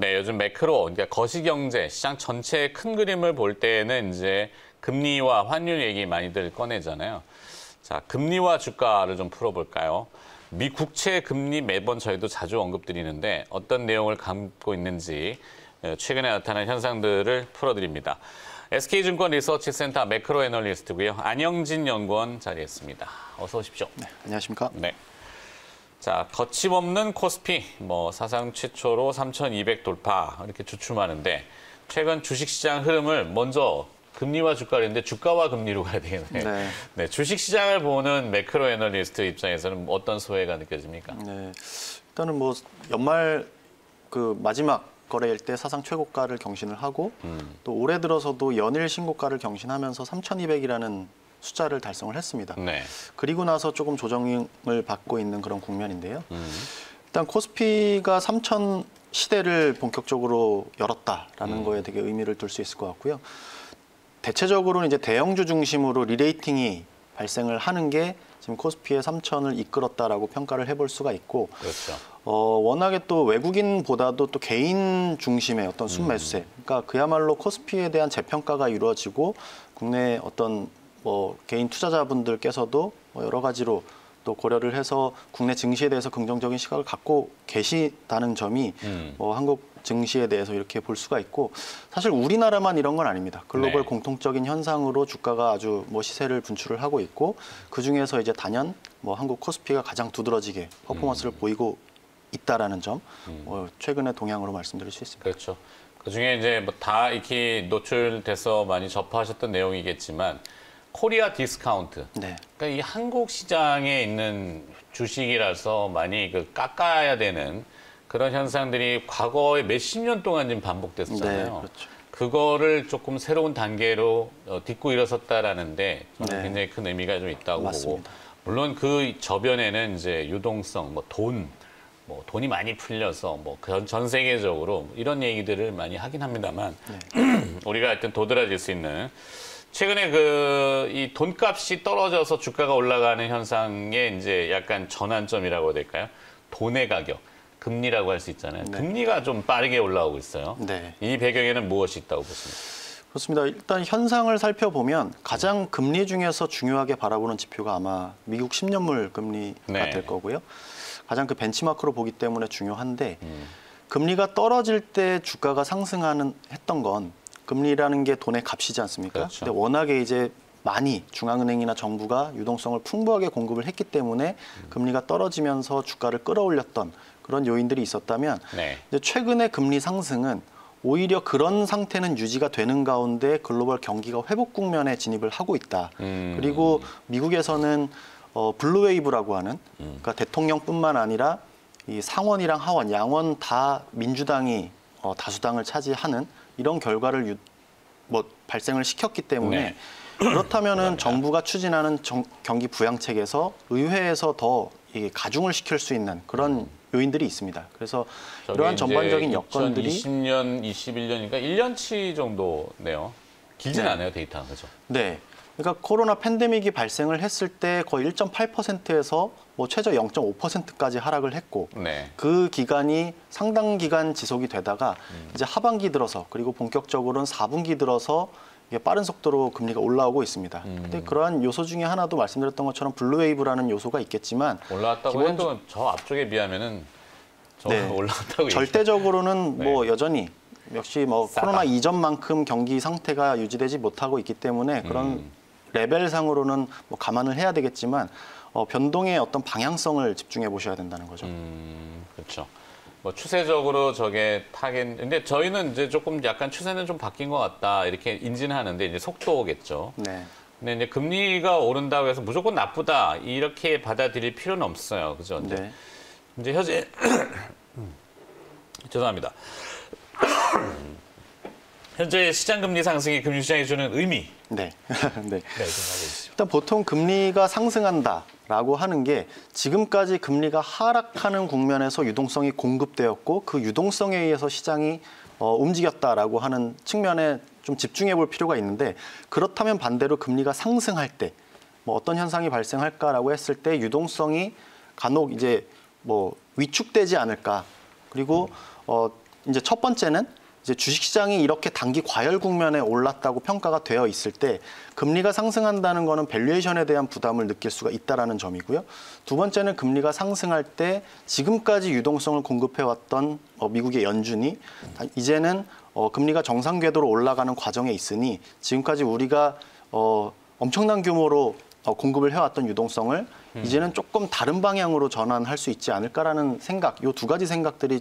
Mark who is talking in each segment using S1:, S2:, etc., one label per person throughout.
S1: 네, 요즘 매크로, 그러니까 거시경제, 시장 전체의 큰 그림을 볼 때는 이제 금리와 환율 얘기 많이들 꺼내잖아요. 자, 금리와 주가를 좀 풀어볼까요? 미 국채 금리 매번 저희도 자주 언급드리는데 어떤 내용을 담고 있는지 최근에 나타난 현상들을 풀어드립니다. SK증권 리서치센터 매크로 애널리스트고요. 안영진 연구원 자리했습니다. 어서 오십시오.
S2: 네, 안녕하십니까?
S1: 네. 자, 거침없는 코스피, 사상 최초로 3,200 돌파 이렇게 주춤하는데 최근 주식시장 흐름을 먼저 금리와 주가를 했는데 주가와 금리로 가야 되겠네요.
S2: 네.
S1: 네, 주식시장을 보는 매크로 애널리스트 입장에서는 어떤 소외가 느껴집니까?
S2: 네, 일단은 연말 그 마지막 거래일 때 사상 최고가를 경신을 하고 또 올해 들어서도 연일 신고가를 경신하면서 3,200이라는 숫자를 달성을 했습니다.
S1: 네.
S2: 그리고 나서 조금 조정을 받고 있는 그런 국면인데요. 일단 코스피가 3,000 시대를 본격적으로 열었다라는 거에 되게 의미를 둘 수 있을 것 같고요. 대체적으로는 이제 대형주 중심으로 리레이팅이 발생을 하는 게 지금 코스피의 3,000을 이끌었다라고 평가를 해볼 수가 있고,
S1: 그렇죠.
S2: 워낙에 또 외국인보다도 또 개인 중심의 어떤 순매수세, 그러니까 그야말로 코스피에 대한 재평가가 이루어지고 국내 어떤 개인 투자자분들께서도 여러 가지로 또 고려를 해서 국내 증시에 대해서 긍정적인 시각을 갖고 계시다는 점이 한국 증시에 대해서 이렇게 볼 수가 있고, 사실 우리나라만 이런 건 아닙니다. 글로벌
S1: 네.
S2: 공통적인 현상으로 주가가 아주 시세를 분출을 하고 있고, 그중에서 이제 단연 한국 코스피가 가장 두드러지게 퍼포먼스를 보이고 있다라는 점, 최근의 동향으로 말씀드릴 수 있습니다.
S1: 그렇죠. 그중에 이제 다 이렇게 노출돼서 많이 접하셨던 내용이겠지만 코리아 디스카운트.
S2: 네.
S1: 그러니까 이 한국 시장에 있는 주식이라서 많이 깎아야 되는 그런 현상들이 과거에 몇십 년 동안 지금 반복됐었잖아요.
S2: 네, 그렇죠.
S1: 그거를 조금 새로운 단계로 딛고 일어섰다라는데 저는
S2: 네.
S1: 굉장히 큰 의미가 좀 있다고
S2: 맞습니다.
S1: 보고, 물론 그 저변에는 이제 유동성, 돈이 많이 풀려서 전 세계적으로 이런 얘기들을 많이 하긴 합니다만 우리가 하여튼 도드라질 수 있는 최근에 이 돈값이 떨어져서 주가가 올라가는 현상의 이제 약간 전환점이라고 해야 될까요? 돈의 가격, 금리라고 할 수 있잖아요.
S2: 네.
S1: 금리가 좀 빠르게 올라오고 있어요.
S2: 네.
S1: 이 배경에는 무엇이 있다고 보십니까?
S2: 그렇습니다. 일단 현상을 살펴보면 가장 금리 중에서 중요하게 바라보는 지표가 아마 미국 10년물 금리가
S1: 네.
S2: 될 거고요. 가장 그 벤치마크로 보기 때문에 중요한데 금리가 떨어질 때 주가가 했던 건 금리라는 게 돈의 값이지 않습니까?
S1: 그렇죠.
S2: 근데 워낙에 이제 많이 중앙은행이나 정부가 유동성을 풍부하게 공급을 했기 때문에 금리가 떨어지면서 주가를 끌어올렸던 그런 요인들이 있었다면
S1: 네.
S2: 이제 최근의 금리 상승은 오히려 그런 상태는 유지가 되는 가운데 글로벌 경기가 회복 국면에 진입을 하고 있다. 그리고 미국에서는 블루웨이브라고 하는 그러니까 대통령뿐만 아니라 이 상원이랑 하원, 양원 다 민주당이 다수당을 차지하는 이런 결과를 발생을 시켰기 때문에
S1: 네.
S2: 그렇다면은 정부가 추진하는 경기 부양책에서 의회에서 더 이게 가중을 시킬 수 있는 그런 요인들이 있습니다. 그래서 이러한 전반적인 여건들이
S1: 2020년, 21년이니까 1년치 정도네요. 길진 않아요, 데이터는. 그죠?
S2: 네. 그러니까 코로나 팬데믹이 발생을 했을 때 거의 1.8%에서 최저 0.5%까지 하락을 했고
S1: 네.
S2: 그 기간이 상당 기간 지속이 되다가 이제 하반기 들어서 그리고 본격적으로는 4분기 들어서 이게 빠른 속도로 금리가 올라오고 있습니다. 근데 그러한 요소 중에 하나도 말씀드렸던 것처럼 블루웨이브라는 요소가 있겠지만
S1: 올라왔다고 해도 저 앞쪽에 비하면은
S2: 네.
S1: 올라왔다고
S2: 절대적으로는
S1: 네.
S2: 여전히 역시 코로나 이전만큼 경기 상태가 유지되지 못하고 있기 때문에 그런 레벨상으로는 감안을 해야 되겠지만 변동의 어떤 방향성을 집중해 보셔야 된다는 거죠.
S1: 그렇죠. 추세적으로 저게 근데 저희는 이제 조금 약간 추세는 좀 바뀐 것 같다 이렇게 인지는 하는데 이제 속도겠죠.
S2: 네.
S1: 근데 이제 금리가 오른다고 해서 무조건 나쁘다 이렇게 받아들일 필요는 없어요. 그죠?
S2: 네.
S1: 이제 현재 죄송합니다. 현재 시장 금리 상승이 금융시장에 주는 의미.
S2: 네. 네.
S1: 네, 좀 알려주시죠.
S2: 일단 보통 금리가 상승한다라고 하는 게 지금까지 금리가 하락하는 국면에서 유동성이 공급되었고 그 유동성에 의해서 시장이 움직였다라고 하는 측면에 좀 집중해 볼 필요가 있는데, 그렇다면 반대로 금리가 상승할 때 어떤 현상이 발생할까라고 했을 때 유동성이 간혹 이제 위축되지 않을까. 그리고 이제 첫 번째는 이제 주식시장이 이렇게 단기 과열 국면에 올랐다고 평가가 되어 있을 때 금리가 상승한다는 거는 밸류에이션에 대한 부담을 느낄 수가 있다라는 점이고요. 두 번째는 금리가 상승할 때 지금까지 유동성을 공급해왔던 미국의 연준이 이제는 금리가 정상 궤도로 올라가는 과정에 있으니 지금까지 우리가 엄청난 규모로 공급을 해왔던 유동성을 이제는 조금 다른 방향으로 전환할 수 있지 않을까라는 생각, 이 두 가지 생각들이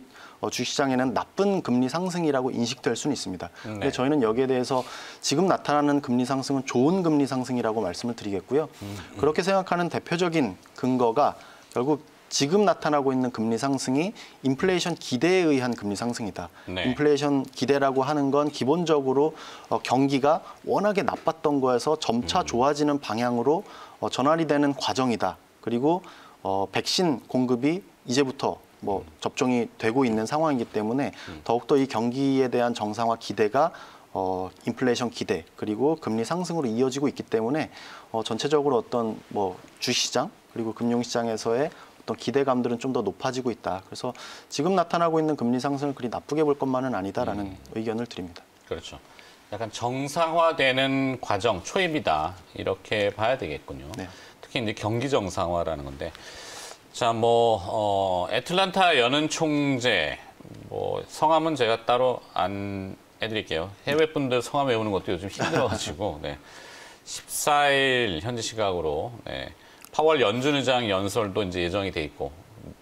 S2: 주식시장에는 나쁜 금리 상승이라고 인식될 수는 있습니다. 근데 저희는 여기에 대해서 지금 나타나는 금리 상승은 좋은 금리 상승이라고 말씀을 드리겠고요. 그렇게 생각하는 대표적인 근거가 결국 지금 나타나고 있는 금리 상승이 인플레이션 기대에 의한 금리 상승이다.
S1: 네.
S2: 인플레이션 기대라고 하는 건 기본적으로 경기가 워낙에 나빴던 거에서 점차 좋아지는 방향으로 전환이 되는 과정이다. 그리고 백신 공급이 이제부터 접종이 되고 있는 상황이기 때문에 더욱더 이 경기에 대한 정상화 기대가 인플레이션 기대 그리고 금리 상승으로 이어지고 있기 때문에 전체적으로 어떤 주시장 그리고 금융시장에서의 어떤 기대감들은 좀 더 높아지고 있다. 그래서 지금 나타나고 있는 금리 상승을 그리 나쁘게 볼 것만은 아니다라는 의견을 드립니다.
S1: 그렇죠. 약간 정상화되는 과정, 초입이다. 이렇게 봐야 되겠군요.
S2: 네.
S1: 특히 이제 경기 정상화라는 건데. 자, 애틀란타 연은 총재, 성함은 제가 따로 안 해드릴게요. 해외 분들 성함 외우는 것도 요즘 힘들어가지고, 네. 14일 현지 시각으로, 네. 파월 연준 의장 연설도 이제 예정이 돼 있고,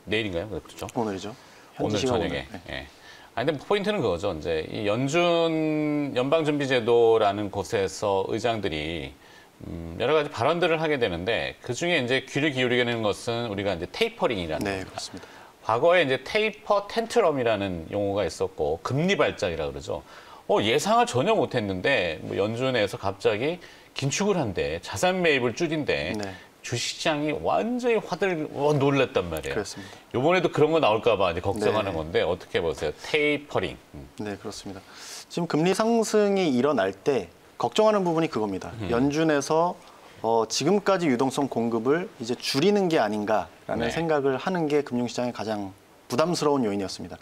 S1: 내일인가요? 그렇죠?
S2: 오늘이죠.
S1: 오늘 저녁에.
S2: 오늘. 네.
S1: 예. 근데 포인트는 그거죠. 이제 이 연준 연방준비제도라는 곳에서 의장들이 여러 가지 발언들을 하게 되는데 그 중에 이제 귀를 기울이게 되는 것은 우리가 이제 테이퍼링이라는
S2: 네,
S1: 겁니다.
S2: 그렇습니다.
S1: 과거에 이제 테이퍼 텐트럼이라는 용어가 있었고 금리 발작이라 그러죠. 예상을 전혀 못했는데 연준에서 갑자기 긴축을 한대, 자산 매입을 줄인대.
S2: 네.
S1: 주식시장이 완전히 놀랐단 말이에요.
S2: 그렇습니다.
S1: 이번에도 그런 거 나올까 봐 이제 걱정하는
S2: 네.
S1: 건데 어떻게 보세요? 테이퍼링.
S2: 네, 그렇습니다. 지금 금리 상승이 일어날 때 걱정하는 부분이 그겁니다. 연준에서 지금까지 유동성 공급을 이제 줄이는 게 아닌가라는
S1: 네.
S2: 생각을 하는 게 금융시장의 가장 부담스러운 요인이었습니다.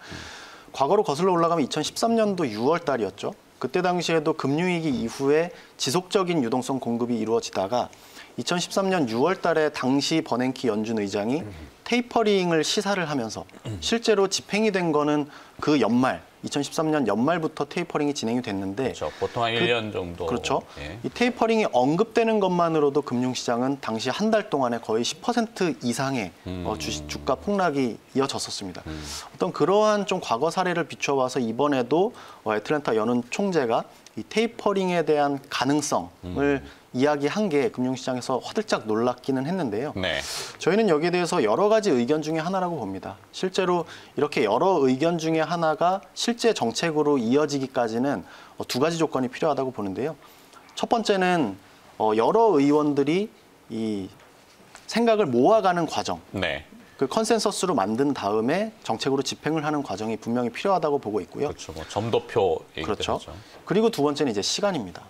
S2: 과거로 거슬러 올라가면 2013년도 6월 달이었죠. 그때 당시에도 금융위기 이후에 지속적인 유동성 공급이 이루어지다가 2013년 6월 달에 당시 버냉키 연준 의장이 테이퍼링을 시사를 하면서 실제로 집행이 된 거는 그 연말, 2013년 연말부터 테이퍼링이 진행이 됐는데
S1: 그렇죠. 보통 한 1년 정도.
S2: 그렇죠.
S1: 예.
S2: 이 테이퍼링이 언급되는 것만으로도 금융시장은 당시 한 달 동안에 거의 10% 이상의 주가 폭락이 이어졌었습니다. 어떤 그러한 좀 과거 사례를 비춰와서 이번에도 애틀랜타 연은 총재가 이 테이퍼링에 대한 가능성을 이야기한 게 금융시장에서 화들짝 놀랍기는 했는데요.
S1: 네.
S2: 저희는 여기에 대해서 여러 가지 의견 중에 하나라고 봅니다. 실제로 이렇게 여러 의견 중에 하나가 실제 정책으로 이어지기까지는 두 가지 조건이 필요하다고 보는데요. 첫 번째는 여러 의원들이 이 생각을 모아가는 과정,
S1: 네.
S2: 그 컨센서스로 만든 다음에 정책으로 집행을 하는 과정이 분명히 필요하다고 보고 있고요.
S1: 그렇죠. 점도표 얘기도
S2: 그렇죠.
S1: 하죠.
S2: 그리고 두 번째는 이제 시간입니다.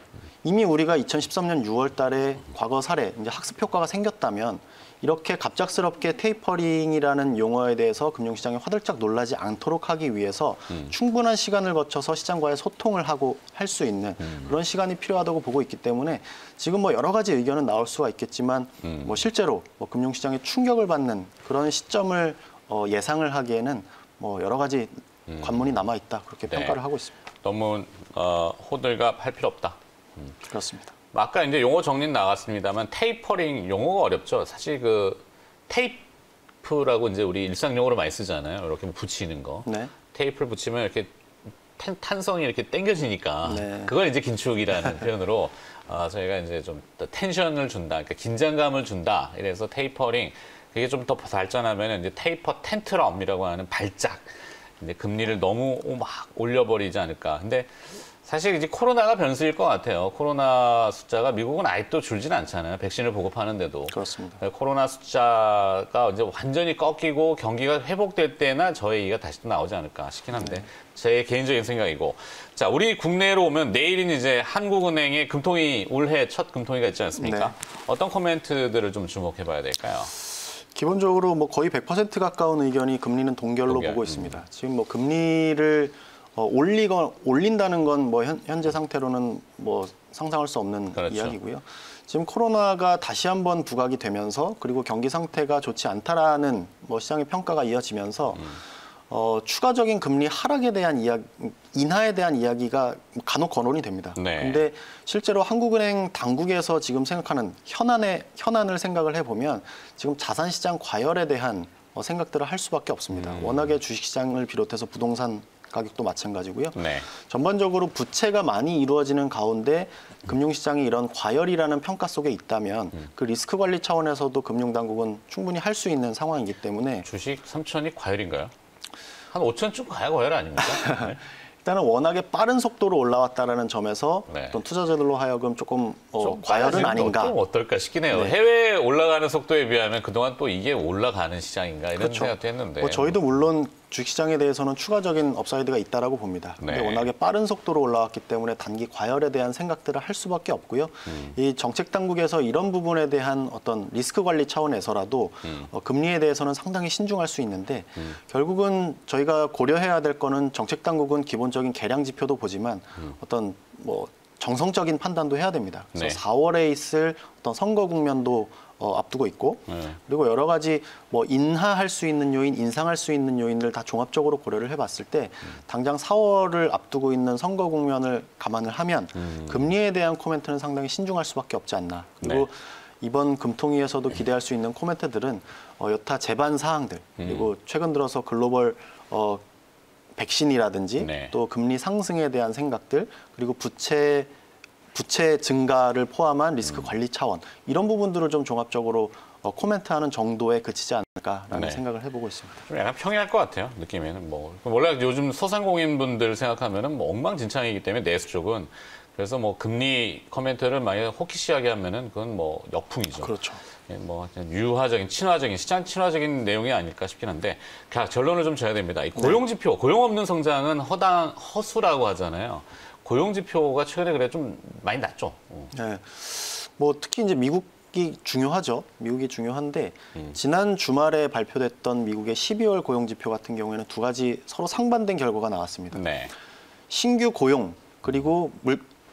S2: 이미 우리가 2013년 6월 달에 과거 사례, 이제 학습 효과가 생겼다면 이렇게 갑작스럽게 테이퍼링이라는 용어에 대해서 금융시장이 화들짝 놀라지 않도록 하기 위해서 충분한 시간을 거쳐서 시장과의 소통을 하고 할 수 있는 그런 시간이 필요하다고 보고 있기 때문에 지금 여러 가지 의견은 나올 수가 있겠지만 실제로 금융시장에 충격을 받는 그런 시점을 예상을 하기에는 여러 가지 관문이 남아 있다 그렇게
S1: 네.
S2: 평가를 하고 있습니다.
S1: 너무 호들갑 할 필요 없다.
S2: 그렇습니다.
S1: 아까 이제 용어 정리는 나갔습니다만 테이퍼링 용어가 어렵죠. 사실 그 테이프라고 이제 우리 일상 용어로 많이 쓰잖아요. 이렇게 붙이는 거.
S2: 네.
S1: 테이프를 붙이면 이렇게 탄성이 이렇게 당겨지니까
S2: 네.
S1: 그걸 이제 긴축이라는 표현으로 저희가 이제 좀 더 텐션을 준다, 그러니까 긴장감을 준다. 이래서 테이퍼링 그게 좀 더 발전하면 이제 테이퍼 텐트럼이라고 하는 발작. 이제 금리를 너무 막 올려버리지 않을까. 근데 사실 이제 코로나가 변수일 것 같아요. 코로나 숫자가 미국은 아직도 줄지는 않잖아요. 백신을 보급하는데도.
S2: 그렇습니다.
S1: 코로나 숫자가 이제 완전히 꺾이고 경기가 회복될 때나 저 얘기가 다시 또 나오지 않을까 싶긴 한데 제 개인적인 생각이고. 자, 우리 국내로 오면 내일은 이제 한국은행의 금통위 올해 첫 금통위가 있지 않습니까?
S2: 네.
S1: 어떤 코멘트들을 좀 주목해 봐야 될까요?
S2: 기본적으로 거의 100% 가까운 의견이 금리는 동결로
S1: 동결.
S2: 보고 있습니다. 지금 금리를 올린다는 건 뭐 현재 상태로는 뭐 상상할 수 없는
S1: 그렇죠.
S2: 이야기고요. 지금 코로나가 다시 한번 부각이 되면서 그리고 경기 상태가 좋지 않다라는 뭐 시장의 평가가 이어지면서 추가적인 금리 하락에 대한 인하에 대한 이야기가 간혹 거론이 됩니다.
S1: 네.
S2: 근데 실제로 한국은행 당국에서 지금 생각하는 현안을 생각을 해보면 지금 자산시장 과열에 대한 생각들을 할 수밖에 없습니다. 워낙에 주식시장을 비롯해서 부동산 가격도 마찬가지고요.
S1: 네.
S2: 전반적으로 부채가 많이 이루어지는 가운데 금융시장이 이런 과열이라는 평가 속에 있다면 그 리스크 관리 차원에서도 금융당국은 충분히 할 수 있는 상황이기 때문에
S1: 주식 3천이 과열인가요? 한 5천쯤 가야 과열 아닙니까? 네.
S2: 일단은 워낙에 빠른 속도로 올라왔다라는 점에서
S1: 네.
S2: 어떤 투자자들로 하여금 조금
S1: 좀
S2: 과열은
S1: 빨라지면
S2: 아닌가.
S1: 좀 어떨까 싶긴 해요.
S2: 네.
S1: 해외 올라가는 속도에 비하면 그동안 또 이게 올라가는 시장인가 이런
S2: 그렇죠.
S1: 생각도 했는데.
S2: 뭐 저희도 물론 주식시장에 대해서는 추가적인 업사이드가 있다라고 봅니다. 근데
S1: 네.
S2: 워낙에 빠른 속도로 올라왔기 때문에 단기 과열에 대한 생각들을 할 수밖에 없고요. 이 정책 당국에서 이런 부분에 대한 어떤 리스크 관리 차원에서라도 금리에 대해서는 상당히 신중할 수 있는데 결국은 저희가 고려해야 될 거는 정책 당국은 기본적인 개량 지표도 보지만 어떤 뭐 정성적인 판단도 해야 됩니다. 그래서
S1: 네.
S2: 4월에 있을 어떤 선거 국면도 앞두고 있고 그리고 여러 가지 뭐 인하할 수 있는 요인, 인상할 수 있는 요인을 다 종합적으로 고려를 해봤을 때 당장 4월을 앞두고 있는 선거 국면을 감안을 하면 금리에 대한 코멘트는 상당히 신중할 수밖에 없지 않나. 그리고
S1: 네.
S2: 이번 금통위에서도 기대할 수 있는 코멘트들은 여타 제반 사항들 그리고 최근 들어서 글로벌 백신이라든지
S1: 네.
S2: 또 금리 상승에 대한 생각들 그리고 부채 증가를 포함한 리스크 관리 차원 이런 부분들을 좀 종합적으로 코멘트하는 정도에 그치지 않을까라는
S1: 네.
S2: 생각을 해보고 있습니다.
S1: 좀 약간 평이할 것 같아요. 느낌에는 뭐 원래 요즘 소상공인분들 생각하면은 뭐 엉망진창이기 때문에 내수 쪽은 그래서 뭐 금리 코멘트를 만약 호기시하게 하면은 그건 뭐 역풍이죠.
S2: 그렇죠.
S1: 예, 뭐 유화적인, 친화적인 시장 친화적인 내용이 아닐까 싶긴 한데 결론을 좀 줘야 됩니다. 이 고용 지표, 고용 없는 성장은 허수라고 하잖아요. 고용 지표가 최근에 그래 좀 많이 낮죠.
S2: 네. 뭐 특히 이제 미국이 중요하죠. 미국이 중요한데 지난 주말에 발표됐던 미국의 12월 고용 지표 같은 경우에는 두 가지 서로 상반된 결과가 나왔습니다.
S1: 네.
S2: 신규 고용 그리고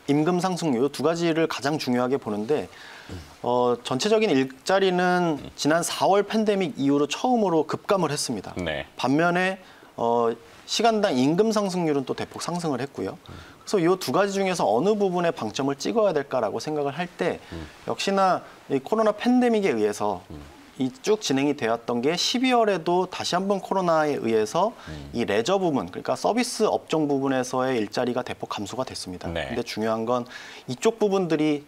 S2: 임금 상승률 이 두 가지를 가장 중요하게 보는데 전체적인 일자리는 지난 4월 팬데믹 이후로 처음으로 급감을 했습니다.
S1: 네.
S2: 반면에 시간당 임금 상승률은 또 대폭 상승을 했고요. 그래서 이 두 가지 중에서 어느 부분에 방점을 찍어야 될까라고 생각을 할 때 역시나 이 코로나 팬데믹에 의해서 이 쭉 진행이 되었던 게 12월에도 다시 한번 코로나에 의해서 이 레저 부분, 그러니까 서비스 업종 부분에서의 일자리가 대폭 감소가 됐습니다.
S1: 네.
S2: 근데 중요한 건 이쪽 부분들이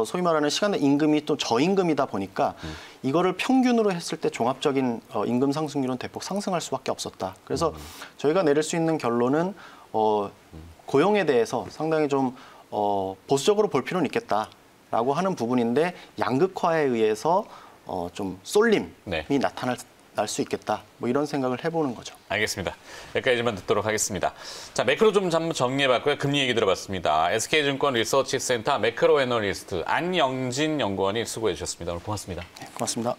S2: 소위 말하는 시간당 임금이 또 저임금이다 보니까 이거를 평균으로 했을 때 종합적인 임금 상승률은 대폭 상승할 수밖에 없었다. 그래서 저희가 내릴 수 있는 결론은 고용에 대해서 상당히 좀 보수적으로 볼 필요는 있겠다라고 하는 부분인데 양극화에 의해서 좀 쏠림이
S1: 네.
S2: 나타날 수 있겠다. 뭐 이런 생각을 해보는 거죠.
S1: 알겠습니다. 여기까지만 듣도록 하겠습니다. 자, 매크로 좀 정리해봤고요. 금리 얘기 들어봤습니다. SK증권 리서치센터 매크로 애널리스트 안영진 연구원이 수고해 주셨습니다. 오늘 고맙습니다.
S2: 네, 고맙습니다.